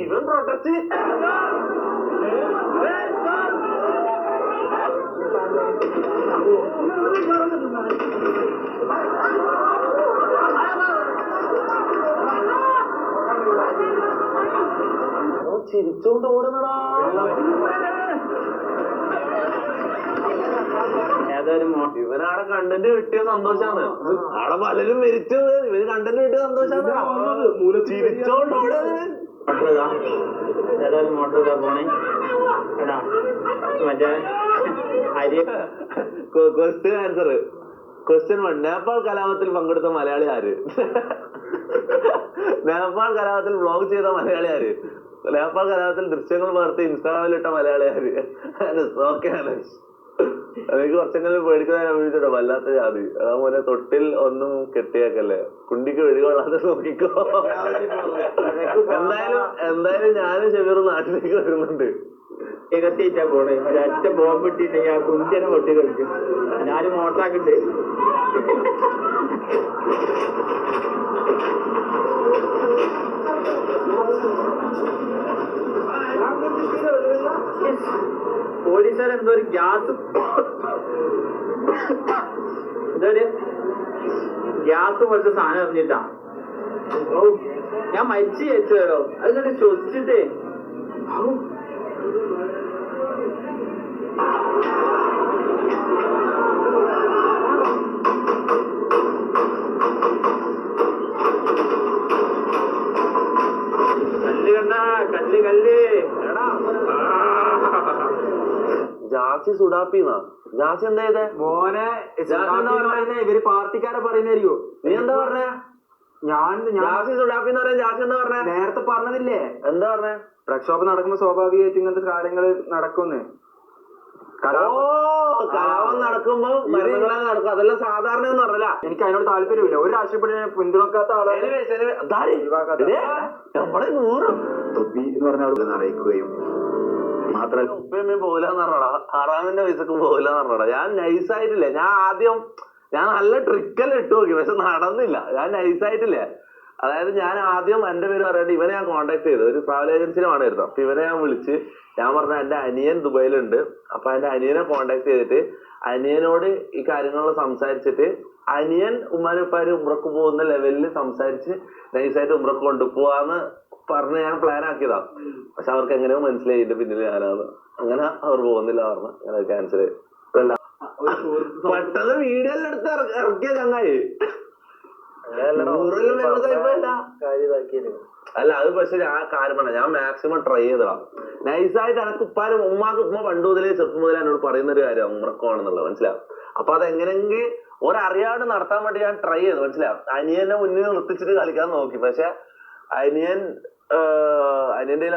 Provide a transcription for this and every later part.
ഇവൻ protest ചിരിച്ചോണ്ട് ഓടുന്നടാ. ഇവനാടെ content കിട്ടിയ സന്തോഷാണ്. ആടെ പലരും മരിച്ചത് ഇവര് കണ്ടന്റ് കിട്ടിയ സന്തോഷാണ്. ചിരിച്ചോണ്ട് ഓടുന്നത് ഏതായാലും മോട്ടർ പോണേ മറ്റേ അരി ക്വസ്റ്റ്യൻ ആൻസർ. ക്വസ്റ്റ്യൻ 1. നേപ്പാൾ കലാപത്തിൽ പങ്കെടുത്ത മലയാളി ആര്? നേപ്പാൾ കലാപത്തിൽ വ്ലോഗ് ചെയ്ത മലയാളി ആര്? നേപ്പാൾ കലാപത്തിൽ ദൃശ്യങ്ങൾ പകർത്തി ഇൻസ്റ്റാഗ്രാമിലിട്ട മലയാളി ആര്? ഓക്കെ എനിക്ക് കുറച്ചെങ്കിലും പേടിക്കാൻ അഭിനയിച്ചിട്ടോ. വല്ലാത്ത ജാതി. അതേപോലെ തൊട്ടിൽ ഒന്നും കെട്ടിയേക്കല്ലേ, കുണ്ടിക്ക് വെടികൊള്ളാതെ നോക്കിക്കോ. എന്തായാലും ഞാനും ഷെബീറും നാട്ടിലേക്ക് വരുന്നുണ്ട്. എത്തിയിട്ടാ പോണേ. ഒരൊറ്റ ബോംബ് ഇട്ടിട്ടുണ്ടെങ്കിൽ ആ കുഞ്ചനെ പൊട്ടി കളിക്കും. ഞാനും മോട്ടാക്കുണ്ട്. പോലീസുകാരെന്തോ ഒരു ഗ്യാസ് പോലത്തെ സാധനം എറിഞ്ഞിട്ടാ. ഞാൻ മരിച്ചു ചേച്ചോ അതിനോട് ശ്വസിച്ചിട്ടേ. കല്ല് കണ്ട കല്ല് എടാ ജാസി സുഡാപ്പിന്നാ. ജാസി എന്താ ചെയ്തേ മോനെ? ഇവര് പാർട്ടിക്കാരെ പറയുന്നതായിരിക്കോ? നീ എന്താ പറഞ്ഞേ? ജാസി സുഡാപ്പി എന്ന് പറയാൻ ജാസി എന്താ പറഞ്ഞേ? നേരത്തെ പറഞ്ഞതില്ലേ? എന്താ പറഞ്ഞേ? പ്രക്ഷോഭം നടക്കുമ്പോ സ്വാഭാവികമായിട്ട് ഇങ്ങനത്തെ കാര്യങ്ങൾ നടക്കുമെന്ന്. കലാപം നടക്കുമ്പോ മരണങ്ങളെ നടക്കും. അതെല്ലാം സാധാരണ ഒന്നും പറഞ്ഞല്ല. എനിക്ക് അതിനോട് താല്പര്യമില്ല. ഒരു രാഷ്ട്രീയ പിന്തുണക്കാത്ത ആളെ നമ്മളെ 100 തൊപ്പി എന്ന് പറഞ്ഞ അവിടെ അറിയിക്കുകയും മാത്രല്ല ഉപ്പയമ്മയും പോകില്ലെന്ന് പറഞ്ഞടാ. ആറാമിന്റെ പൈസക്ക് പോകില്ലെന്ന് പറഞ്ഞടാ. ഞാൻ നൈസായിട്ടില്ല. ഞാൻ നല്ല ട്രിക്കെല്ലാം ഇട്ട് നോക്കി, പക്ഷെ നടന്നില്ല. ഞാൻ നൈസായിട്ടില്ലേ. അതായത് ഞാൻ ആദ്യം എന്റെ പേര് പറയട്ടെ, ഇവനെ ഞാൻ കോണ്ടാക്ട് ചെയ്തു. ഒരു ട്രാവൽ ഏജൻസിനെ വേണമായിരുന്നു. അപ്പൊ ഇവനെ ഞാൻ വിളിച്ച് ഞാൻ പറഞ്ഞ എന്റെ അനിയൻ ദുബായിലുണ്ട്. അപ്പൊ എന്റെ അനിയനെ കോണ്ടാക്ട് ചെയ്തിട്ട് അനിയനോട് ഈ കാര്യങ്ങൾ സംസാരിച്ചിട്ട് അനിയൻ ഉമ്മാനുപ്പാര് ഉമ്രക്ക് പോകുന്ന ലെവലിൽ സംസാരിച്ച് നൈസായിട്ട് ഉമ്രക്ക് കൊണ്ടുപോവാന്ന് പറഞ്ഞ് ഞാൻ പ്ലാൻ ആക്കിയതാ. പക്ഷെ അവർക്ക് എങ്ങനെയോ മനസ്സിലായി ഇതിന്റെ പിന്നിൽ ഞാനാണ്. അങ്ങനെ അവർ പോകുന്നില്ല പറഞ്ഞു. അങ്ങനെ ക്യാൻസൽ. പെട്ടെന്ന് വീഡിയോ എല്ലാം എടുത്ത് ഇറക്കിയ ചങ്ങായി. അല്ല അത് പക്ഷെ ഞാൻ കാര്യം പറഞ്ഞ ഞാൻ മാക്സിമം ട്രൈ ചെയ്തതാ. നൈസായിട്ട് എനക്ക് ഉപ്പാനും ഉമ്മാക്ക് ഉമ്മ പണ്ട് മുതലേ ചെറുപ്പം മുതലേ എന്നോട് പറയുന്ന ഒരു കാര്യം ഉമ്രക്കമാണെന്നുള്ളത് മനസ്സിലാവും. അപ്പൊ അതെങ്ങനെയെങ്കിൽ ഒരറിയാണ്ട് നടത്താൻ വേണ്ടി ഞാൻ ട്രൈ ചെയ്തു. മനസ്സിലാവും. അനിയനെ മുന്നിൽ നിർത്തിച്ചിട്ട് കളിക്കാൻ നോക്കി. പക്ഷെ അനിയന്റെ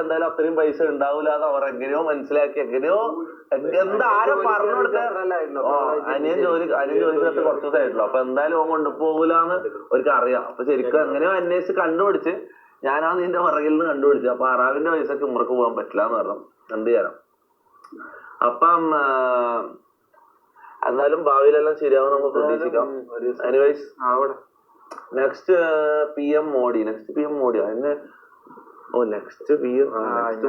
എന്തായാലും അത്രയും പൈസ ഉണ്ടാവില്ല എന്ന് അവർ എങ്ങനെയോ മനസ്സിലാക്കി. എങ്ങനെയോ ആരും പറഞ്ഞു കൊടുത്ത അനിയൻ ജോലിക്കകത്ത് കുറച്ച് ദിവസമായിട്ടുള്ളൂ. അപ്പൊ എന്തായാലും ഓൻ കൊണ്ടുപോകൂലെന്ന് അവർക്ക് അറിയാം. അപ്പൊ ശരിക്കും എങ്ങനെയോ അന്വേഷിച്ച് കണ്ടുപിടിച്ച് ഞാനാ നിന്റെ പുറകിൽ നിന്ന് കണ്ടുപിടിച്ചു. അപ്പൊ അറാവിന്റെ പൈസക്ക് ഉമ്രക്ക് പോകാൻ പറ്റില്ല എന്ന് പറഞ്ഞു. എന്ത് ചെയ്യാം. അപ്പം എന്തായാലും ഭാവിയിലെല്ലാം ശരിയാവും നമുക്ക് പ്രതീക്ഷിക്കാം. Anyways next PM Modi. അതിന് നെക്സ്റ്റ്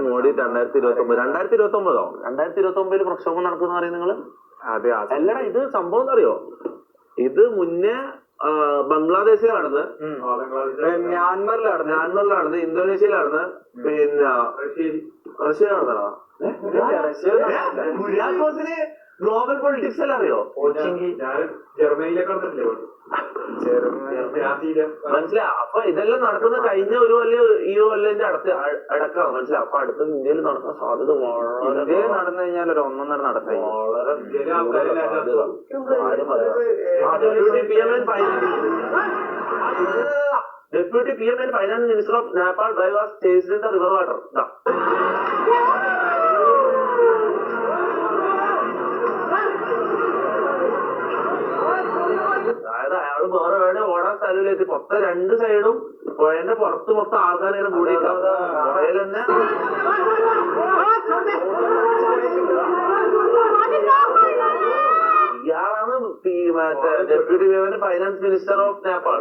മോഡി 2029 2029 പ്രക്ഷോഭം നടക്കുന്ന പറയും നിങ്ങള്. അല്ലടാ ഇത് സംഭവം എന്താ അറിയോ? ഇത് മുന്നേ ബംഗ്ലാദേശിൽ നടന്ന്, മ്യാൻമറിൽ നടന്ന്, ഇന്തോനേഷ്യയിൽ നടന്ന്, പിന്നെ റഷ്യ നടന്നടാ. ഗുര്യാക്കോസിന് ഗ്ലോബൽ പൊളിറ്റിക്സ് എല്ലാം അറിയോ? മനസ്സിലാ. അപ്പൊ ഇതെല്ലാം നടക്കുന്ന കഴിഞ്ഞ ഒരു കൊല്ലം ഈ കൊല്ലത്തിന്റെ അടക്കാണ്. മനസ്സിലാ. അപ്പൊ അടുത്ത ഇന്ത്യയിൽ നടക്കുന്ന സാധ്യത വളരെ നടന്നു കഴിഞ്ഞാൽ ഒരു 1.5 നടത്താം. Deputy PM and finance minister of Nepal by was chased in the river water. അതായത് അയാള് വേറെ എവിടെ ഓടാൻ സ്ഥലമില്ലെത്തി. മൊത്തം 2 സൈഡും പുഴന്റെ പുറത്ത് മൊത്തം ആൾക്കാരെ കൂടിയിട്ടാണ്. പുഴയിൽ തന്നെ ഇയാളാണ് മറ്റേ deputy finance minister of Nepal.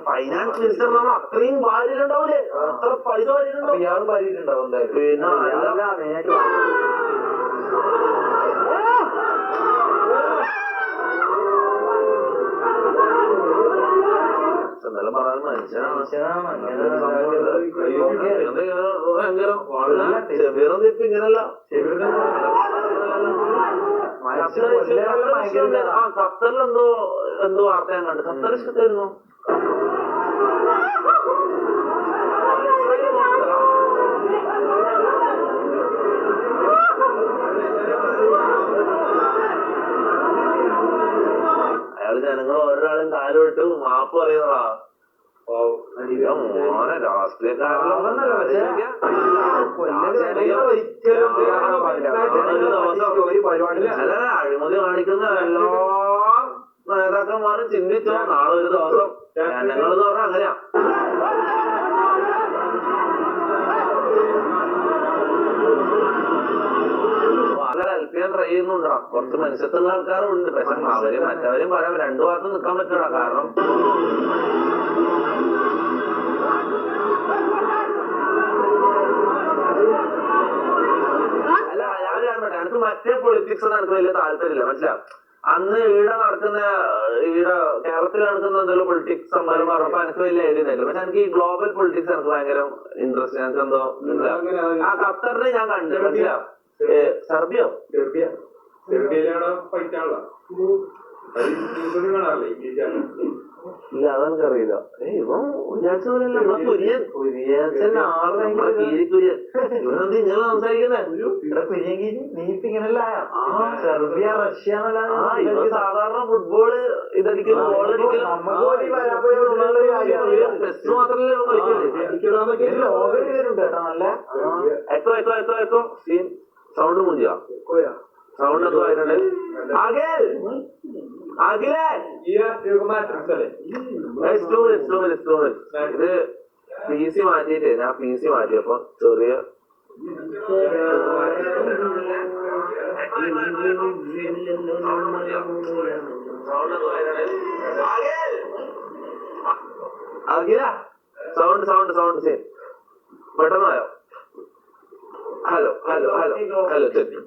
Finance minister അത്രയും വാരിയിട്ടുണ്ടാവൂലേ, അത്ര പൈസ വാരിയിട്ടുണ്ടാവും. ഇയാൾ വാരിയിട്ടുണ്ടാവും പിന്നെ എന്നാലും പറയാൻ മനുഷ്യനാണ്. ഭയങ്കര ചെവിയറും തെപ്പ് ഇങ്ങനല്ല. ഖത്തറിൽ എന്തോ വാർത്ത ഞാൻ കണ്ടു. ഖത്തർ ഇഷ്ടത്തായിരുന്നു. അയാള് ജനങ്ങൾ ഓരോരാളും കാലുവിട്ട് മാപ്പ് പറയുന്നതാ. മോനെ അഴിമതി കാണിക്കുന്ന എല്ലാ നേതാക്കന്മാരും ചിന്തിച്ചോ നാളെ ഒരു ദിവസം ജനങ്ങളെന്ന് പറഞ്ഞാൽ അങ്ങനെയാ. വളരെ ഹെൽപ്പ് ചെയ്യാൻ ട്രൈ ചെയ്യുന്നുണ്ടാ. കുറച്ച് മനുഷ്യത്തുള്ള ആൾക്കാരും ഉണ്ട്. പക്ഷെ അവരും മറ്റവരും പറയാൻ രണ്ടു ഭാഗത്തും നിൽക്കാൻ പറ്റൂടാ. കാരണം അല്ല ഞാൻ കാണട്ടെ, എനിക്ക് മറ്റേ പൊളിറ്റിക്സ് എനിക്ക് വലിയ താല്പര്യമില്ല. മനസ്സിലാവും. അന്ന് ഈട കേരളത്തിൽ നടക്കുന്ന എന്തെങ്കിലും പൊളിറ്റിക്സ് സംഭവം പറഞ്ഞപ്പോ എനിക്ക് വലിയ ഐഡിയ ഇല്ല. പക്ഷെ എനിക്ക് ഈ ഗ്ലോബൽ പൊളിറ്റിക്സ് എനിക്ക് ഭയങ്കര ഇൻട്രസ്റ്റ്. എനിക്ക് എന്തോ ആ ഖത്തറിനെ ഞാൻ കണ്ടു. മനസ്സിലാവും. സെർബിയോ സെർബിയയിലാണോ ഫൈറ്റാണല്ലോ ഇല്ല, അതെനിക്കറിയില്ല. ഇവൻ വിചാരിച്ച പോലെയല്ല. കുര്യൻ ഇവനെന്ത് ഇങ്ങനെ സംസാരിക്കുന്നത്? നീപ്പിങ്ങനല്ല സെർബിയ റഷ്യ ഇവ സാധാരണ ഫുട്ബോള് ഇതടിക്കലും ബോളടിക്കലും ടെസ്റ്റ് മാത്രമല്ലേ കളിക്കുന്നത്. സൗണ്ട് മുഞ്ചിയ സൗണ്ട് എന്തോ ആയിട്ടുണ്ട്. ഇത് പി സി മാറ്റിയിട്ട് ഞാൻ പി സി മാറ്റിയപ്പോ ചെറിയ സൗണ്ട് സെയിം പെട്ടെന്ന് ആയോ? Hello hello hello hello check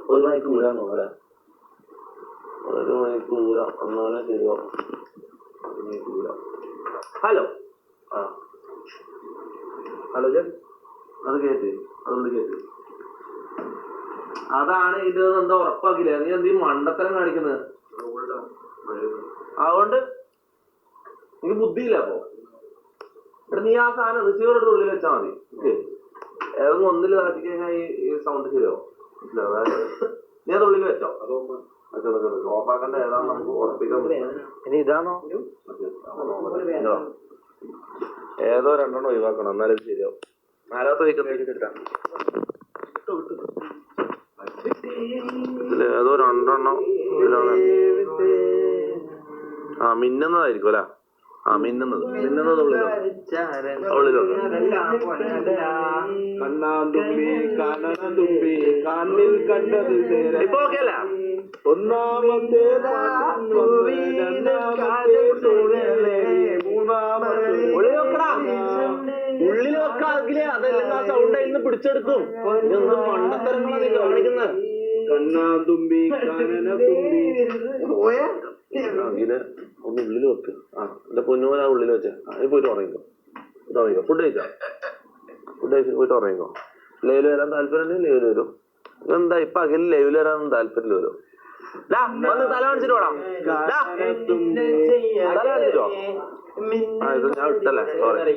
ഒരു മണിക്കൂറാണോ? ഒരു മണിക്കൂറ ഒന്നാലെ ശരിയോ? ഹലോ ആ ഹലോ ചേട്ടൻ അത് കേട്ട് അതൊന്ന് കേട്ട്. അതാണ് ഇത് എന്താ ഉറപ്പാക്കില്ല. നീ എന്ത് മണ്ടത്തരം കാണിക്കുന്നത്? അതുകൊണ്ട് എനിക്ക് ബുദ്ധിയില്ല. അപ്പൊ എടാ നീ ആ സാധനം റിസീവർ എടുത്ത് ഉള്ളിൽ വെച്ചാൽ മതി. ഏതൊന്നും ഒന്നിൽ താറ്റി കഴിഞ്ഞാൽ ഈ സൗണ്ട് ശരിയാവും. നീ അത് ഉള്ളിൽ വെച്ചോ. ഓഫാക്കണ്ട ഏതാണെന്ന് നമുക്ക് ഉറപ്പിക്കാൻ. ഇനി ഇതാണോ? ഏതോ രണ്ടെണ്ണം ഒഴിവാക്കണം, എന്നാലും ശരിയാവും. നാലാമത്തെ വയ്ക്കുന്ന ഏതോ രണ്ടെണ്ണം ആ മിന്നുന്നതായിരിക്കും അല്ലെ? ആ മിന്നുന്നത് ഉള്ളിലോ ഇപ്പൊ ഓക്കെ അല്ല? ഒന്നാമത്തെ ഉള്ളിൽ വെക്കാകില്ലേ? അതെല്ലാം ആ സൗണ്ട് ഇന്ന് പിടിച്ചെടുക്കും. ഇതൊന്നും മണ്ടത്തരങ്ങളാണ് കാണിക്കുന്നത്. കണ്ണാതുമ്പി അഖില് ഒന്ന് ഉള്ളിൽ വെക്ക്. ആ എന്റെ പൊന്നുമോനാ ഉള്ളിൽ വെച്ചേ. അതിൽ പോയിട്ട് ഉറങ്ങിക്കോ. ഫുഡ് കഴിക്കാം. ഫുഡ് കഴിച്ചിട്ട് പോയിട്ട് ഉറങ്ങിക്കോ. ലൈവില് വരാൻ താല്പര്യം ഉണ്ടെങ്കിൽ ലൈവില് വരും. എന്താ ഇപ്പൊ അഖില് ലൈവില് വരാൻ താല്പര്യം വരും. വന്ന് തല കാണിച്ചിട്ട് വേണം. തല കാണിച്ചിട്ടോ? ആ ഇത് ഞാൻ ഇട്ടല്ലേ, സോറി.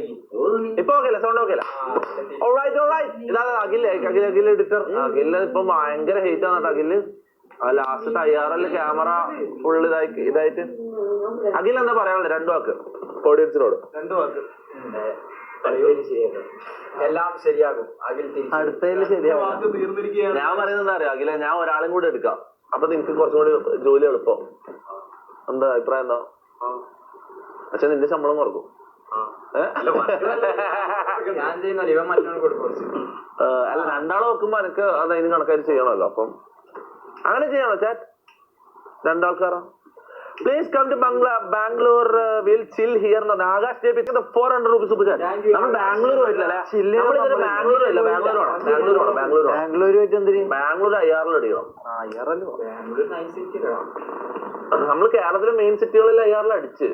ഇപ്പൊ ഓക്കെ അല്ലേ? സൗണ്ട് ഓക്കെ അല്ല? ഇതാ അഖില് എഡിറ്റർ. അഖില് ഇപ്പൊ ഭയങ്കര ഹെയ്റ്റ് ആണ് കേട്ടോ അഖില്. ലാസ്റ്റ് തയ്യാറല്ലേ ക്യാമറ ഫുൾ ഇതായിട്ട്. അഖിൽ എന്താ പറയാനുള്ളത്? 2 വാക്ക് ഓഡിയൻസിനോട്. 2 വാക്ക്. എല്ലാം ശരിയാകും. അടുത്തതിൽ ശരിയാകും. ഞാൻ പറയുന്നത് എന്താ അറിയാം അഖിലെ, ഞാൻ ഒരാളും കൂടി എടുക്കാം. അപ്പൊ നിനക്ക് കുറച്ചും കൂടി ജോലി എളുപ്പം. എന്താ അഭിപ്രായം? എന്താ? പക്ഷെ നിന്റെ ശമ്പളം കുറക്കും. ഞാൻ ചെയ്യുന്ന ഇവൻ മറ്റൊരു കൊടുക്കും. അല്ല രണ്ടാളെ വെക്കുമ്പോ എനിക്ക് അത് അതിന് കണക്കായിട്ട് ചെയ്യണമല്ലോ. അപ്പം അങ്ങനെ ചെയ്യണോ ചാറ്റ്? രണ്ടാൾക്കാരോ? Please come to Bangalore will chill here Akash J P 400 രൂപ സൂപ്പർ ചാറ്റ്. നമ്മൾ ബാംഗ്ലൂർ പോയിട്ടില്ല, ബാംഗ്ലൂർ ഇല്ല, ബാംഗ്ലൂർ പോയിട്ട് എന്തിന്? ബാംഗ്ലൂർ അയ്യാറിൽ അടിക്കണം. നമ്മൾ കേരളത്തിലെ മെയിൻ സിറ്റികളിൽ അയ്യാറിൽ അടിച്ച്,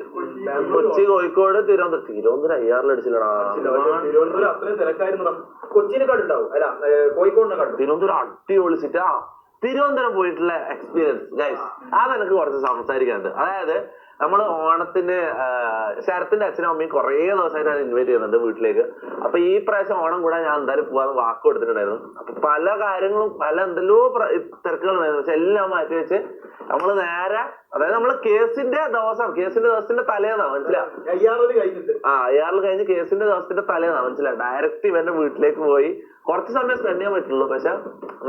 കൊച്ചി, കോഴിക്കോട്, തിരുവനന്തപുരം അയ്യാറിൽ അടിച്ചില്ലടാ. തിരുവനന്തപുരം അത്രയും തിരക്കായിരുന്നു. കൊച്ചിനെക്കാട് ഉണ്ടാവും, അല്ല കോഴിക്കോടിനെക്കാട്. തിരുവനന്തപുരം അടിപൊളി സിറ്റാ. തിരുവനന്തപുരം പോയിട്ടുള്ള എക്സ്പീരിയൻസ് ഗൈസ് അതെനിക്ക് കുറച്ച് സംസാരിക്കാനുണ്ട്. അതായത് നമ്മള് ഓണത്തിന് ശരത്തിന്റെ അച്ഛനും അമ്മയും കുറേ ദിവസമായിട്ട് ഞാൻ ഇൻവൈറ്റ് ചെയ്യുന്നുണ്ട് വീട്ടിലേക്ക്. അപ്പൊ ഈ പ്രാവശ്യം ഓണം കൂടെ ഞാൻ എന്തായാലും പോവാതെ വാക്ക് കൊടുത്തിട്ടുണ്ടായിരുന്നു. അപ്പൊ പല കാര്യങ്ങളും പല എന്തെല്ലോ തിരക്കുകളുണ്ടായിരുന്നു. പക്ഷെ എല്ലാം മാറ്റി വെച്ച് നമ്മള് നേരെ, അതായത് നമ്മള് കേസിന്റെ ദിവസത്തിന്റെ തലേന്നാ മനസ്സിലാ, അയ്യാറിൽ കഴിഞ്ഞിട്ട് അയാൾ കഴിഞ്ഞ് കേസിന്റെ ദിവസത്തിന്റെ തലേന്നാ മനസ്സിലായി ഡയറക്റ്റ് ഇവന്റെ വീട്ടിലേക്ക് പോയി. കുറച്ച് സമയം സ്പെൻഡ് ചെയ്യാൻ പറ്റുള്ളൂ, പക്ഷെ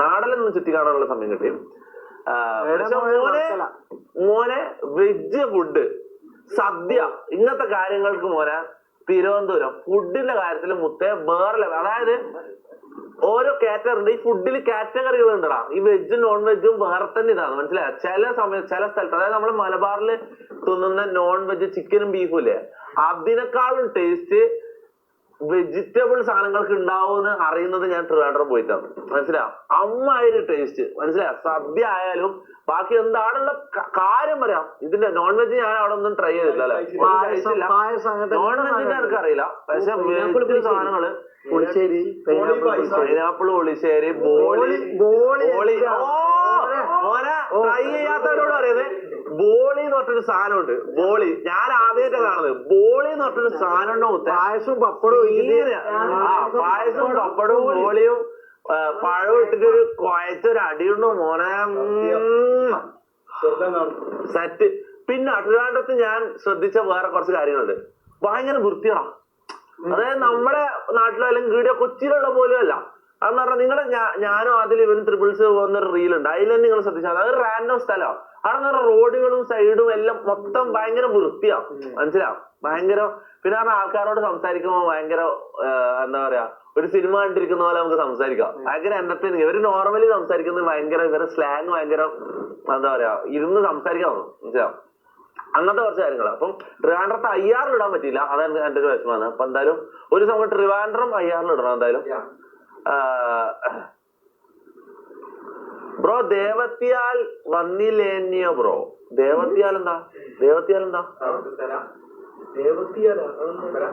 നാടലൊന്നും ചുറ്റി കാണാനുള്ള സമയം കിട്ടി. മോനെ വെജ് ഫുഡ്, സദ്യ, ഇങ്ങനത്തെ കാര്യങ്ങൾക്ക് മോനെ തിരുവനന്തപുരം ഫുഡിന്റെ കാര്യത്തിൽ മുത്തേ വേറെ ലെവൽ. അതായത് ഓരോ കാറ്റഗറി, ഈ ഫുഡിൽ കാറ്റഗറികൾ ഉണ്ടടാ. ഈ വെജും നോൺ വെജും വേറെ തന്നെ ഇതാണ് മനസ്സിലായ. ചില സ്ഥലത്ത്, അതായത് നമ്മള് മലബാറിൽ തിന്നുന്ന നോൺ വെജ് ചിക്കനും ബീഫും ഇല്ലേ, അതിനേക്കാളും ടേസ്റ്റ് വെജിറ്റബിൾ സാധനങ്ങൾക്ക് ഉണ്ടാവുമെന്ന് അറിയുന്നത് ഞാൻ ട്രിവാൻഡ്രം പോയിട്ടാണ് മനസ്സിലാ. അമ്മായൊരു ടേസ്റ്റ് മനസ്സിലാ. സദ്യ ആയാലും ബാക്കി എന്താണുള്ള കാര്യം പറയാം. ഇതിന്റെ നോൺ വെജ് ഞാൻ അവിടെ ഒന്നും ട്രൈ ചെയ്തിട്ടില്ല, നോൺ വെജിന്റെ എനിക്കറിയില്ല. പക്ഷെ വെജ് സാധനങ്ങള് പുളിശ്ശേരി, പൈനാപ്പിൾ പുളിശ്ശേരി, ബോളി മോനെ ട്രൈ ചെയ്യാത്തവരോട് പറയുന്നത് ബോളി എന്ന് പറഞ്ഞൊരു സാധനമുണ്ട്. ബോളി ഞാൻ ആദ്യമായിട്ട് കാണുന്നത്. ബോളി എന്ന് പറഞ്ഞൊരു സാധനം ഉണ്ട്. പായസവും പപ്പടവും, പായസവും പപ്പടവും ബോളിയും പഴവും ഇട്ടിട്ട് ഒരു കുഴച്ചൊരു അടിയുണ്ടോ മോനെ, സെറ്റ്. പിന്നെ ട്രിവാൻഡ്രത്ത് ഞാൻ ശ്രദ്ധിച്ച വേറെ കുറച്ച് കാര്യങ്ങളുണ്ട്. ഭയങ്കര വൃത്തിയാണ്. അതായത് നമ്മുടെ നാട്ടിലോ അല്ലെങ്കിൽ വീഡിയോ കൊച്ചിയിലുള്ള പോലും അല്ല. അതെന്ന് പറഞ്ഞാൽ നിങ്ങളെ ഞാനും അതിൽ ഇവൻ ട്രിപ്പിൾസ് പോകുന്നൊരു റീലുണ്ട്, അതിൽ തന്നെ നിങ്ങൾ ശ്രദ്ധിച്ചാൽ അത് റാൻഡം സ്ഥലമാണ്. അവിടെ എന്ന് പറഞ്ഞാൽ റോഡുകളും സൈഡും എല്ലാം മൊത്തം ഭയങ്കര വൃത്തിയാണ് മനസ്സിലാവും. ഭയങ്കര പിന്നെ പറഞ്ഞാൽ ആൾക്കാരോട് സംസാരിക്കുമ്പോൾ ഭയങ്കര എന്താ പറയാ, ഒരു സിനിമ കണ്ടിരിക്കുന്ന പോലെ നമുക്ക് സംസാരിക്കാം. ഭയങ്കര എന്റർടൈനിങ്. ഇവര് നോർമലി സംസാരിക്കുന്നത് ഭയങ്കര, ഇവരുടെ സ്ലാങ് ഭയങ്കര എന്താ പറയാ, ഇരുന്ന് സംസാരിക്കാൻ മനസ്സിലാവും. അങ്ങനത്തെ കുറച്ച് കാര്യങ്ങൾ. അപ്പം ട്രിവാൻഡ്രത്ത് അയ്യാറിൽ ഇടാൻ പറ്റിയില്ല, അതാണ് എന്റെ ഒരു വിഷമാണ്. അപ്പൊ എന്തായാലും ഒരു സമയം ട്രിവാൻഡ്രം അയ്യാറിൽ ഇടണം എന്തായാലും. Bro ദേവത്തിയാൽ വന്നില്ലേന്യോ bro? ദേവത്തിയാൽ എന്താ?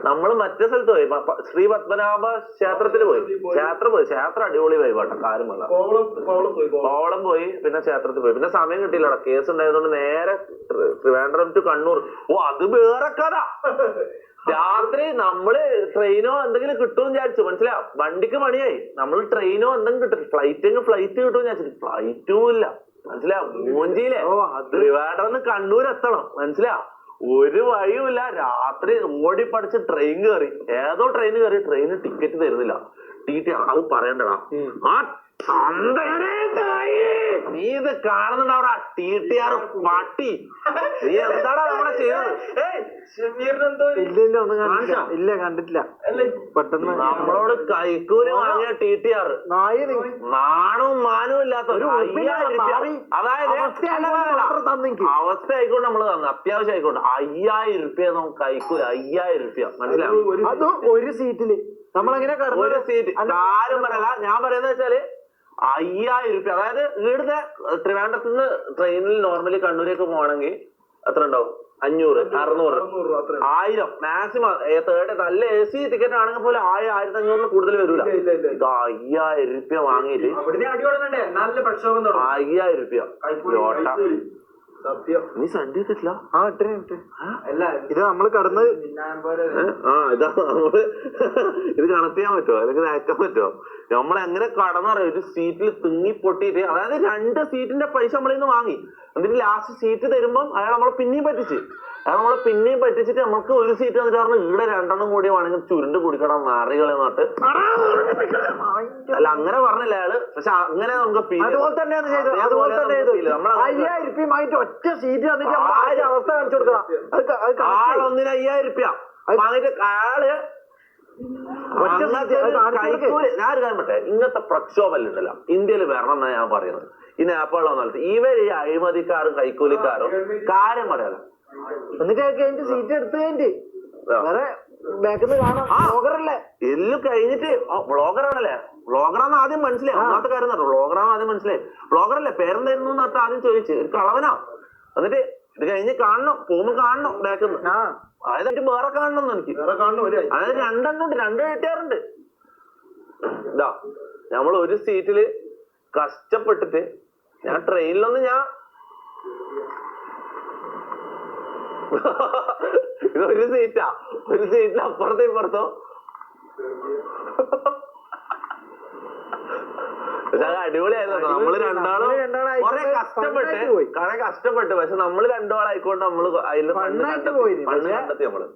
നമ്മള് മറ്റേ സ്ഥലത്ത് പോയി, ശ്രീ പത്മനാഭ ക്ഷേത്രത്തിൽ പോയി. ക്ഷേത്രം അടിപൊളി പോയി പാട്ട കാര്യമല്ല. കോവളം പോയി, പിന്നെ ക്ഷേത്രത്തിൽ പോയി. പിന്നെ സമയം കിട്ടിയില്ല, കേസ് ഉണ്ടായതുകൊണ്ട് നേരെ ട്രിവാൻഡ്രം ടു കണ്ണൂർ. ഓ അത് വേറെ കഥ. രാത്രി നമ്മള് ട്രെയിനോ എന്തെങ്കിലും കിട്ടുമെന്ന് വിചാരിച്ചു മനസ്സിലാ. വണ്ടിക്ക് പണിയായി. നമ്മൾ ട്രെയിനോ എന്തെങ്കിലും കിട്ടും, ഫ്ലൈറ്റ് കിട്ടുമെന്ന് വിചാരിച്ചു. ഫ്ലൈറ്റും ഇല്ല മനസ്സിലാ. മൂഞ്ചിയിലെ ട്രിവാൻഡ്രം കണ്ണൂർ എത്തണം മനസ്സിലാ. ഒരു വഴിയുമില്ല. രാത്രി ഓടിപ്പടിച്ച് ട്രെയിൻ കയറി, ഏതോ ട്രെയിൻ കയറി. ട്രെയിന് ടിക്കറ്റ് തരുന്നില്ല. അത് പറയണ്ടടാ. ആ നീ ഇത് കാണുന്നുണ്ടാവടാ TTR പട്ടി. നീ എന്താടാ നമ്മളെ ചെയ്യുന്നത്? ഇല്ല കണ്ടിട്ടില്ല. പെട്ടെന്ന് നമ്മളോട് കൈക്കൂലി വാങ്ങിയ TTR നാണവും മാനവും ഇല്ലാത്ത 5000 അതായത് അവസ്ഥ ആയിക്കൊണ്ട് നമ്മള് തന്നു, അത്യാവശ്യം ആയിക്കോട്ടെ. 5000 രൂപ നമുക്ക് കൈക്കൂലി. 5000 രൂപ മനസ്സിലാവും. അത് ഒരു സീറ്റില് നമ്മളെങ്ങനെ ഒരു സീറ്റ്. ആരും പറയല. ഞാൻ പറയുന്നത് വെച്ചാല് 5000 രൂപ. അതായത് ഇവിടുന്ന് ട്രിവാൻഡ്രത്ത് നിന്ന് ട്രെയിനിൽ നോർമലി കണ്ണൂരേക്ക് പോകണമെങ്കിൽ എത്ര ഉണ്ടാവും? 500, 600, 1000 മാക്സിമം. തേർഡ് നല്ല AC ടിക്കറ്റ് ആണെങ്കിൽ പോലും 1000, 1500 കൂടുതൽ വരൂല. 5000 രൂപ വാങ്ങിയിട്ട് 5000 രൂപ. നീ സൺഡേ ഇട്ടിട്ടില്ല? ഇത് നമ്മള് കടന്ന് ഇതാ നമ്മള് ഇത് കണക്ട് ചെയ്യാൻ പറ്റുമോ അല്ലെങ്കിൽ അയക്കാൻ പറ്റുമോ? നമ്മളെങ്ങനെ കടന്നറിയാം? ഒരു സീറ്റിൽ തിങ്ങി പൊട്ടിയിട്ട്, അതായത് 2 സീറ്റിന്റെ പൈസ നമ്മളിൽ നിന്ന് വാങ്ങി. എന്നിട്ട് ലാസ്റ്റ് സീറ്റ് തരുമ്പം അയാൾ നമ്മളെ പിന്നെയും പറ്റിച്ചിട്ട് നമുക്ക് ഒരു സീറ്റ് തന്നിട്ട് പറഞ്ഞു ഇവിടെ 2 കൂടി വേണമെങ്കിൽ ചുരുണ്ട് കുടിക്കണം നാറികളെ നട്ട്. അല്ല അങ്ങനെ പറഞ്ഞില്ല അയാള്. പക്ഷെ അങ്ങനെ നമുക്ക് അതുപോലെ തന്നെ 5000 രൂപയുമായിട്ട് ഒറ്റ സീറ്റ് തന്നിട്ട് അവസ്ഥ കാണിച്ചു കൊടുക്കണം. ആളൊന്നിന് 5000 രൂപ വാങ്ങിട്ട് അയാള് കൈക്കൂലി ഞാൻ ഒരു കാര്യം പറ്റേ, ഇങ്ങനത്തെ പ്രക്ഷോഭം ഉണ്ടല്ലോ ഇന്ത്യയിൽ വരണം എന്നാണ് ഞാൻ പറയുന്നത്. ഈ നേപ്പാളിലൊന്നും ഇവർ ഈ അഴിമതിക്കാരും കൈക്കൂലിക്കാരും കാര്യം പറയാലോ. എന്നിട്ട് സീറ്റ് എടുത്തു കഴിഞ്ഞിട്ട് വേറെ ബാക്കിന്ന് കാണാം. ബ്ലോഗറല്ലേ എല്ലാം കഴിഞ്ഞിട്ട് ബ്ലോഗറാണല്ലേ, ബ്ലോഗറാന്ന് ആദ്യം മനസ്സിലായി. ഒന്നാമത്തെ കാര്യം പറഞ്ഞോ, ബ്ലോഗറാന്ന് ആദ്യം മനസ്സിലായി. ബ്ലോഗറല്ലേ, പേരെന്തായിരുന്നു എന്നിട്ട് ആദ്യം ചോദിച്ചു. ഒരു കളവനാ. എന്നിട്ട് ഇത് കഴിഞ്ഞ് കാണണം, പോകുമ്പോ കാണണം ബാക്കിന്ന്. അതായത് എനിക്ക് വേറെ കാണണം എനിക്ക്. അതായത് രണ്ടെണ്ണം ഉണ്ട്, 2 വീട്ടുകാരുണ്ട്. ഇതാ നമ്മൾ ഒരു സീറ്റില് കഷ്ടപ്പെട്ടിട്ട് ഞാൻ ട്രെയിനിലൊന്നും ഇതൊരു സീറ്റാ, ഒരു സീറ്റിൽ അപ്പുറത്തോ ഇപ്പുറത്തോ. പക്ഷെ അത് അടിപൊളിയായിരുന്നു. നമ്മള് രണ്ടാളും കുറെ കഷ്ടപ്പെട്ട് പക്ഷെ നമ്മള് രണ്ടാളായിക്കൊണ്ട് നമ്മള് അതില് മണ്ണ് കണ്ടെത്തി. നമ്മള്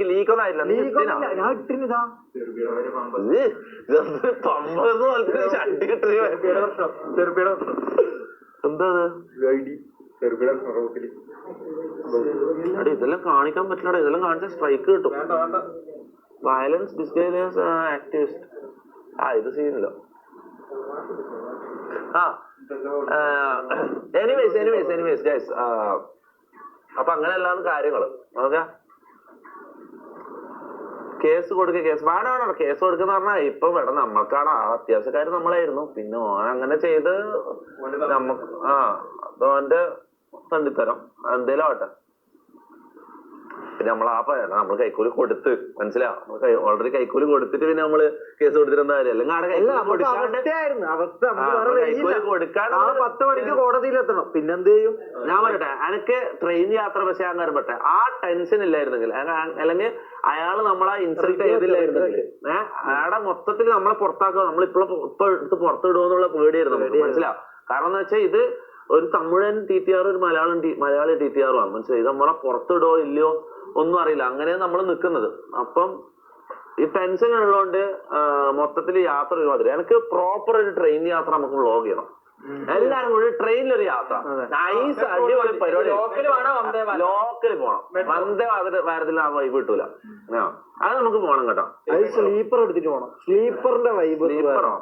ലീക്കൊന്നും ആയില്ല. പമ്പേഴ്സ് പോലത്തെ ഷണ്ടി കിട്ടി. എന്താ ഇതെല്ലാം കാണിക്കാൻ പറ്റില്ലടാ, ഇതെല്ലാം കാണിച്ച സ്ട്രൈക്ക് കിട്ടും. Violence discrimination activist. ഇത് സീനില്ല. എനിവേസ് ഗൈസ്, അപ്പൊ അങ്ങനെയല്ലാണ് കാര്യങ്ങള്. നോക്ക, കേസ് കൊടുക്കുക, കേസ് വേണം. കേസ് കൊടുക്കുന്ന പറഞ്ഞാൽ ഇപ്പൊ വേണം, നമ്മൾക്കാണ് അത്യാവശ്യക്കാര് നമ്മളായിരുന്നു. പിന്നെ ഓൻ അങ്ങനെ ചെയ്ത് നമുക്ക് അതോന്റെ തണ്ടിത്തരം എന്തേലും ആവട്ടെ. പിന്നെ നമ്മൾ നമ്മൾ കൈക്കൂലി കൊടുത്ത് മനസ്സിലാ, ഓൾറെഡി കൈക്കൂലി കൊടുത്തിട്ട് പിന്നെ നമ്മള് കേസ് കൊടുത്തിട്ട് എന്താ കാര്യം? കൊടുക്കാൻ 10 മണിക്ക് കോടതിയിലെത്തണം. പിന്നെന്ത് ചെയ്യും? ഞാൻ പറയട്ടെ, എനിക്ക് ട്രെയിൻ യാത്ര പക്ഷെ ഞാൻ കയറപ്പെട്ടെ ആ ടെൻഷൻ ഇല്ലായിരുന്നെങ്കിൽ, അല്ലെങ്കിൽ അയാള് നമ്മളെ ഇൻസൾട്ട് ചെയ്തില്ലായിരുന്നെങ്കിൽ, അയാളെ മൊത്തത്തിൽ നമ്മളെ പുറത്താക്കുക, ഇപ്പൊ എടുത്ത് പുറത്തിടുമെന്നുള്ള പേടിയായിരുന്നു നമുക്ക്. മനസ്സിലാവും. കാരണം എന്ന് വെച്ചാൽ ഇത് ഒരു തമിഴൻ TTR ഒരു മലയാളി TTR ആണ്. മനസ്സിലായി. ഇത് നമ്മളെ പുറത്തിടോ ഇല്ലയോ ഒന്നും അറിയില്ല. അങ്ങനെ നമ്മൾ നിൽക്കുന്നത്. അപ്പം ഈ ടെൻഷൻ ഉള്ളതുകൊണ്ട് മൊത്തത്തിൽ യാത്ര ഒരുപാട്. എനിക്ക് പ്രോപ്പർ ഒരു ട്രെയിൻ യാത്ര നമുക്ക് വ്ലോഗ് ചെയ്യണം. എല്ലാരും കൂടി ട്രെയിനിലൊരു യാത്ര, നൈസ് അടിപൊളി പരിപാടി. ലോക്കൽ പോണം. വന്ദേ ഭാരതിൽ ആ വൈബ് കിട്ടൂല. അത് നമുക്ക് പോണം കേട്ടോ. സ്ലീപ്പർ എടുത്തിട്ട് പോണം. സ്ലീപ്പറിന്റെ വൈബ്. സ്ലീപ്പറോ?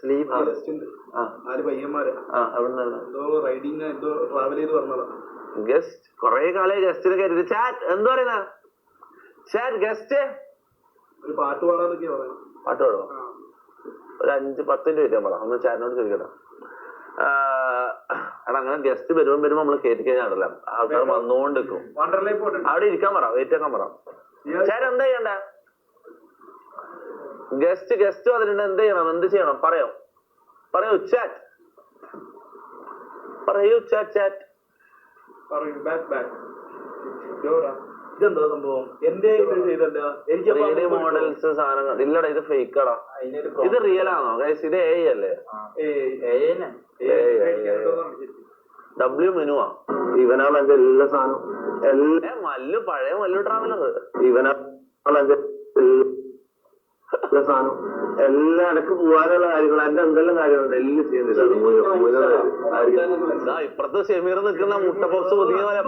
സ്ലീപ്പർ. ഗസ്റ്റ് കൊറേ കാലമായി ഗസ്റ്റിനെ കരുതി. ചാറ്റ് എന്താ പറയുന്ന ഗസ്റ്റ് പാട്ട് പാടാന്നൊക്കെയാ പാട്ട് പാടുമോ? ഒരു 5-10 മിനിറ്റ് വരാൻ പാടാം. ഒന്ന് ചാറ്റിനോട് ചോദിക്കട്ടെ. എടാ അങ്ങനെ ഗസ്റ്റ് വരുമ്പോ നമ്മള് കയറ്റി കഴിഞ്ഞാൽ ആൾക്കാർ വന്നുകൊണ്ട് നിൽക്കും. അവിടെ ഇരിക്കാൻ പറ, വെയിറ്റ് ആക്കാൻ പറ. ചാറ്റ് എന്താ ചെയ്യണ്ടേ? ഗസ്റ്റ് വന്നിട്ടുണ്ട്. എന്ത് ചെയ്യണം പറയോ ചാറ്റ് ചാറ്റ് ഇതെന്താ സംഭവം? എന്റെ എനിക്ക് മോഡൽസ് സാധനങ്ങൾ ഇല്ലടാ, ഇത് ഫേക്കാടാ. ഇത് റിയൽ ആണോ ഗൈസ്? ഇത് AI അല്ലേ? W മെനുവാ. ഇവനാണ് എന്റെ എല്ലാ സാധനവും. മല്ലു പഴയ മല്ലു ട്രാവലർ ഇവനാണ് എന്റെ സാധനം. എല്ലാം ഇടക്ക് പോകാനുള്ള കാര്യങ്ങൾ, എന്റെ എന്തെല്ലാം കാര്യങ്ങളുണ്ട് എല്ലാം ചെയ്യുന്നില്ല. ഇപ്പുറത്ത് ഷെമീർ നിൽക്കുന്ന മുട്ട പപ്സ് പുതുക്കിയ പോലെ.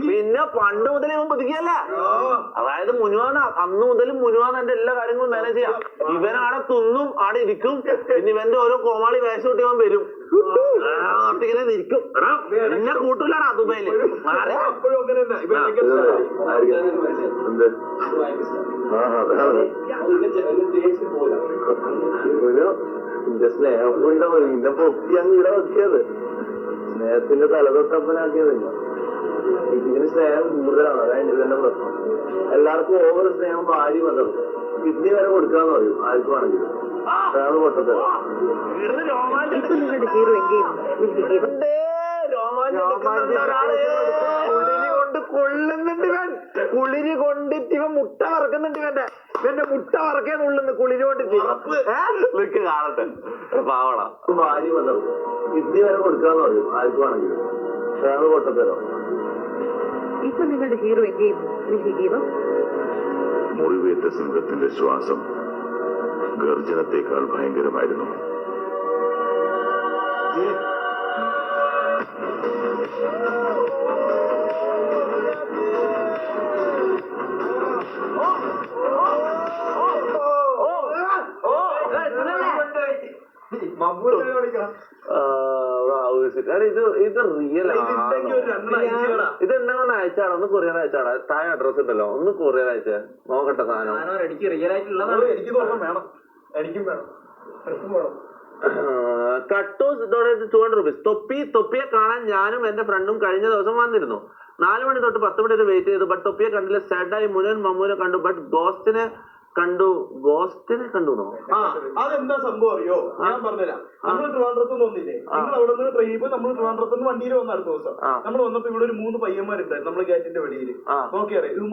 പിന്നെ പണ്ട് മുതൽ ഇവൻ പുതുക്കിയല്ല. അതായത് മുനുവാണ്, അന്ന് മുതൽ മുനുവാന്ന് എന്റെ എല്ലാ കാര്യങ്ങളും മാനേജ് ചെയ്യാം. ഇവൻ ആടെ തിന്നും, ആടെ ഇരിക്കും. പിന്നെ ഇവന്റെ ഓരോ കോമാളി വേഷം കിട്ടി ഇവൻ വരും. ഇങ്ങനെ ഇരിക്കും. എന്നെ കൂട്ടൂലാടാ ദുബൈയില്. ഒരു സ്നേഹമുണ്ടോ ഇന്നെ പൊക്കിയാണ് ഇവിടെ വെക്കിയത്. സ്നേഹത്തിന്റെ തലതൊട്ടപ്പനാക്കിയതില്ല. ഇതിന് സ്നേഹം കൂടുതലാണ്. അതായത് തന്നെ പ്രശ്നം. എല്ലാവർക്കും ഓവർ സ്നേഹം ഭാര്യ വന്നത് കിഡ്നി വരെ കൊടുക്കാന്ന് പറയും ആർക്കും ആണെങ്കിലും. അതാണ് പൊട്ടത്തത്. കൊള്ളുന്നുണ്ട് ഇവൻ. കുളിരി കൊണ്ടിട്ട് ഇവൻ മുട്ട വറക്കുന്നുണ്ട്. ഇവന്റെ മുട്ട വറക്കാൻ ഉള്ളുന്നു കുളിരി കൊണ്ടിട്ട്. കാണട്ടെ പാവണ ഭാര്യ വന്നത് കിഡ്നി വരെ കൊടുക്കാന്ന് പറയും ആർക്കും ആണെങ്കിലും. അതാണ് പൊട്ടത്തരോ. ഇപ്പൊ നിങ്ങളുടെ ഹീറോ എന്ത് ചെയ്യുന്നു? മുറിവേറ്റ സിംഹത്തിന്റെ ശ്വാസം ഗർജനത്തെക്കാൾ ഭയങ്കരമായിരുന്നു. ഇത് റിയൽ ഇതെന്നെ അയച്ചാടാ, ഒന്ന് കൊറിയർ അയച്ചാടാ. താഴെ അഡ്രസ് ഉണ്ടല്ലോ, ഒന്ന് കൊറിയർ അയച്ചേ നോക്കട്ടെ സാധനം. എനിക്ക് റിയൽ ആയിട്ടുള്ളതാണ്. എനിക്ക് തോന്നുന്നു വേണം, എനിക്കും വേണം. കട്ടൂസ് ഡൊണേറ്റ് 200 rupees. തൊപ്പിയെ കാണാൻ ഞാനും എന്റെ ഫ്രണ്ടും കഴിഞ്ഞ ദിവസം വന്നിരുന്നു. 4 മണി തൊട്ട് 10 മണി വരെ വെയിറ്റ് ചെയ്തു. ബട്ട് തൊപ്പിയെ കണ്ടില്ല. സാഡായി മുനൻ മമ്മൂനെ കണ്ടു. ബട്ട് ഗോസ്റ്റിനെ കണ്ടു അതെന്താ സംഭവം അറിയോ? ഞാൻ പറഞ്ഞുതരാം. നമ്മള് ട്രിവാൻഡ്രത്ത് വന്നില്ലേ, നിങ്ങൾ അവിടെ നിന്ന് ട്രെയിൻ നമ്മൾ ട്രിവാൻഡ്രത്ത് നിന്ന് വണ്ടിയിൽ വന്ന അടുത്ത ദിവസം നമ്മൾ വന്നപ്പോ ഇവിടെ ഒരു 3 പയ്യന്മാരുണ്ടായിരുന്നു നമ്മള് ഗേറ്റിന്റെ വെളിയിൽ. നോക്കിയാറേ ഇവര്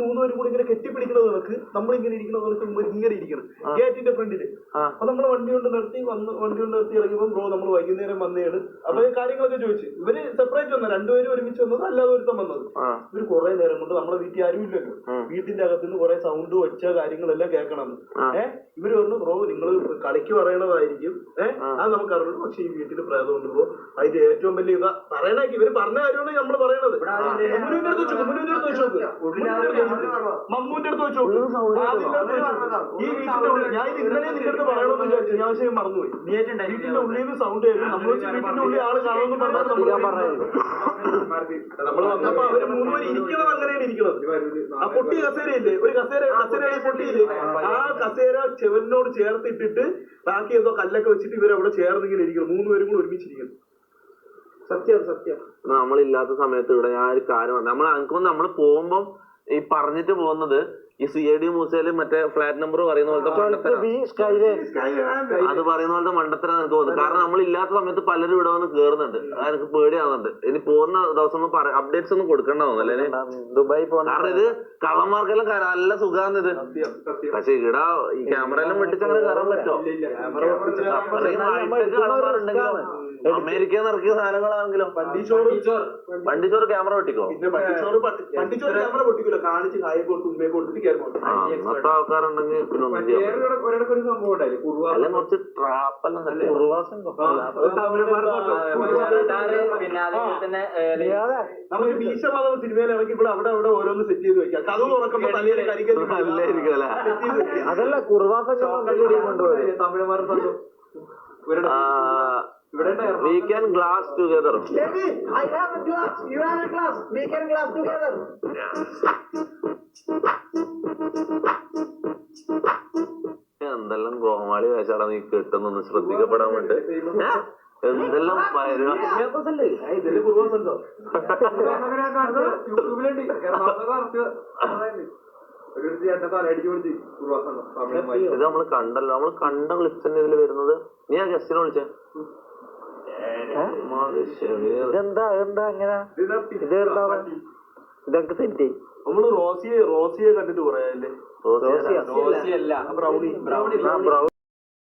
3 പേരും കൂടി ഇങ്ങനെ കെട്ടിപ്പിടിക്കുന്നത് നമുക്ക്, നമ്മളിങ്ങനെ ഇരിക്കുന്നത് നമുക്ക് ഇങ്ങനെ ഇരിക്കണം ഗേറ്റിന്റെ ഫ്രണ്ടില്. അപ്പൊ നമ്മള് വണ്ടി കൊണ്ട് നിർത്തി ഇറങ്ങിയപ്പോ ബ്രോ നമ്മൾ വൈകുന്നേരം വന്നതാണ്. അപ്പൊ കാര്യങ്ങളൊക്കെ ചോദിച്ചു. ഇവര് സെപ്പറേറ്റ് വന്നത്, 2 പേരും ഒരുമിച്ച് വന്നത്, അല്ലാതെ ഒരുത്തം വന്നത്. ഇവര് കുറെ നേരം കൊണ്ട് നമ്മളെ വീട്ടിൽ ആരും ഇല്ലല്ലോ, വീട്ടിന്റെ അകത്തുനിന്ന് കുറെ സൗണ്ട് ഒച്ച കാര്യങ്ങളെല്ലാം കേൾക്കണം. ഇവര് പറഞ്ഞു ബ്രോ നിങ്ങൾ കളിക്ക് പറയണതായിരിക്കും, അത് നമുക്കറിയുള്ളൂ, പക്ഷെ ഈ വീട്ടിൽ പ്രേതം ഉണ്ട് ബ്രോ. അതിന്റെ ഏറ്റവും വലിയ പറയണേക്ക് ഇവര് പറഞ്ഞ കാര്യമാണ് നമ്മള് പറയണത്. മമ്മൂന്റെ അടുത്ത് വെച്ചോക്ക്, ഈ വീട്ടിന്റെ ഉള്ളിൽ ഞാൻ ഇന്നലെ നിന്റെ അടുത്ത് പറയണമെന്ന് വിചാരിച്ചു, ഞാൻ പക്ഷേ മറന്നുപോയി. വീട്ടിന്റെ ഉള്ളിൽ നിന്ന് സൗണ്ട് കേൾക്കും. നമ്മൾ വീട്ടിന്റെ ഉള്ളിൽ ആള് കാണുമെന്ന് പറഞ്ഞാൽ നമ്മള് വന്നപ്പോ അവര് 3 പേര് ഇരിക്കണത് അങ്ങനെയാണ് ഇരിക്കണത്. ആ പൊട്ടി കസേരയില്ലേ, ഒരു കസേര പൊട്ടിയില്ലേ, ആ കസേര ചെവനോട് ചേർത്തിട്ടിട്ട് ബാക്കി ഏതോ കല്ലൊക്കെ വെച്ചിട്ട് ഇവരവിടെ ചേർന്നിങ്ങനെ ഇരിക്കണം. 3 പേരും കൂടെ ഒരുമിച്ചിരിക്കണം. സത്യം നമ്മളില്ലാത്ത സമയത്ത് ഇവിടെ ഞാൻ ഒരു കാര്യം നമ്മള് പോകുമ്പം ഈ പറഞ്ഞിട്ട് പോകുന്നത് ഈ CID മൂസയില് മറ്റേ ഫ്ലാറ്റ് നമ്പർ പറയുന്ന പോലത്തെ അത് പറയുന്ന പോലത്തെ മണ്ടത്തരം എനിക്ക് തോന്നുന്നു. കാരണം നമ്മളില്ലാത്ത സമയത്ത് പലരും ഇവിടെ വന്ന് കേറുന്നുണ്ട്. എനിക്ക് പേടിയാവുന്നുണ്ട്. ഇനി പോകുന്ന ദിവസം ഒന്നും അപ്ഡേറ്റ്സ് ഒന്നും കൊടുക്കണ്ട തോന്നല്ലേ ദുബായി പോകുന്ന. കാരണം ഇത് കള്ളന്മാർക്കെല്ലാം നല്ല സുഖാന്ന് ഇത്. പക്ഷെ ഇവിടെ ഈ ക്യാമറ എല്ലാം വെട്ടിച്ചങ്ങനെ കയറാൻ പറ്റുമോ? കള്ളന്മാരുണ്ടെങ്കിലും അമേരിക്കയിൽ നിന്ന് ഇറക്കിയ സാധനങ്ങളാണെങ്കിലും വണ്ടിച്ചോറ് ക്യാമറ വെട്ടിക്കോ. വണ്ടിച്ചോറ് ക്യാമറ പൊട്ടിക്കില്ല, കാണിച്ച് കായ കൊടുത്ത് ഉമ്മയെ കൊടുത്തിട്ട് മൊത്തം ആൾക്കാരുണ്ടെങ്കിൽ പിന്നെ ഒന്നും ചെയ്യാം. എല്ലാം കുറച്ച് ട്രാപ്പെല്ലാം നമുക്ക് ഭീഷമാധവ സിനിമയിൽ ഇറക്കി ഇവിടെ അവിടെ ഓരോന്ന് സെറ്റ് ചെയ്ത് വെക്കാം. കഥ തുറക്കുമ്പോ തലയിൽ നല്ലായിരിക്കും. അതല്ല കുറുവാസൊക്കെ തമിഴന്മാർ we can glass together. Baby, I have a glass. You have a glass. We can glass together. എന്തെല്ലാം ഗോമാളി വേശാടാ നീ കിട്ടുന്നൊന്ന് ശ്രദ്ധിക്കപ്പെടാൻ വേണ്ടി. എന്തെല്ലാം ഇത് നമ്മള് കണ്ടല്ലോ, നമ്മള് കണ്ട ക്ലിപ്സ് തന്നെ ഇതില് വരുന്നത്. നീ ആ ഗസ്റ്റിനെ വിളിച്ചേ. ഇതെന്താ ഇങ്ങനെ ഇതൊക്കെ സെറ്റ്. നമ്മള് റോസിയെ കണ്ടിട്ട് പറയാല്ലേ? റോസിയല്ല, ബ്രൗണി